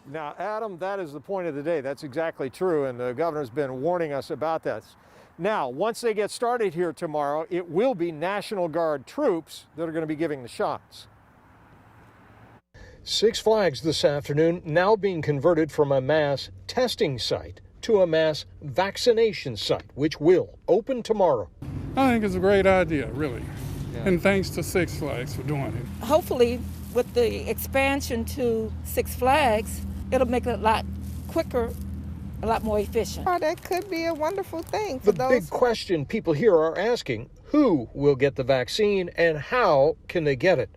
Now, Adam, that is the point of the day. That's exactly true, and the governor's been warning us about that. Now, once they get started here tomorrow, it will be National Guard troops that are going to be giving the shots. Six Flags this afternoon now being converted from a mass testing site to a mass vaccination site, which will open tomorrow. I think it's a great idea, really. Yeah. And thanks to Six Flags for doing it. Hopefully, with the expansion to Six Flags, it'll make it a lot quicker, a lot more efficient. Oh, that could be a wonderful thing for those. The big question people here are asking, who will get the vaccine and how can they get it?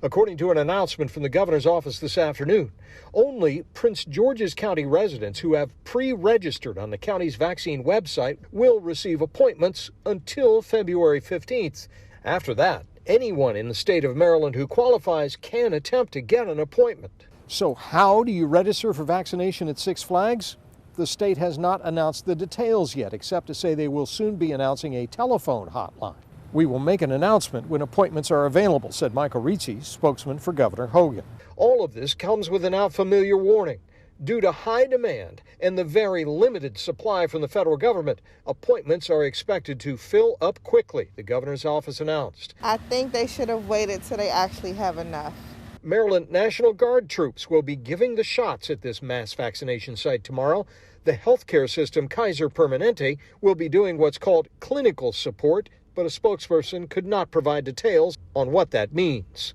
According to an announcement from the governor's office this afternoon, only Prince George's County residents who have pre-registered on the county's vaccine website will receive appointments until February 15th. After that, anyone in the state of Maryland who qualifies can attempt to get an appointment. So how do you register for vaccination at Six Flags? The state has not announced the details yet, except to say they will soon be announcing a telephone hotline. We will make an announcement when appointments are available, said Michael Rizzi, spokesman for Governor Hogan. All of this comes with an now familiar warning. Due to high demand and the very limited supply from the federal government, appointments are expected to fill up quickly, the governor's office announced. I think they should have waited till they actually have enough. Maryland National Guard troops will be giving the shots at this mass vaccination site tomorrow. The healthcare system, Kaiser Permanente, will be doing what's called clinical support, but a spokesperson could not provide details on what that means.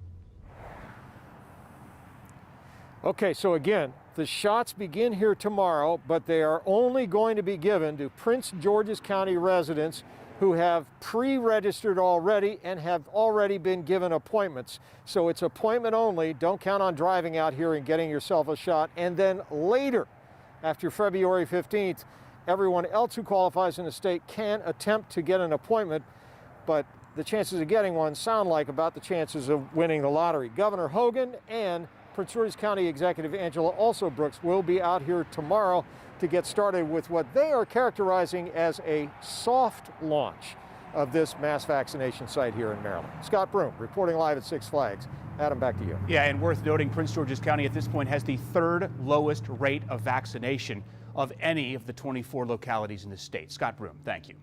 Okay, so again, the shots begin here tomorrow, but they are only going to be given to Prince George's County residents who have pre-registered already and have already been given appointments. So it's appointment only. Don't count on driving out here and getting yourself a shot. And then later, after February 15th, everyone else who qualifies in the state can attempt to get an appointment, but the chances of getting one sound like about the chances of winning the lottery. Governor Hogan and Prince George's County Executive Angela Also Brooks will be out here tomorrow to get started with what they are characterizing as a soft launch of this mass vaccination site here in Maryland. Scott Broom reporting live at Six Flags. Adam, back to you. Yeah, and worth noting, Prince George's County at this point has the third lowest rate of vaccination of any of the 24 localities in the state. Scott Broom, thank you.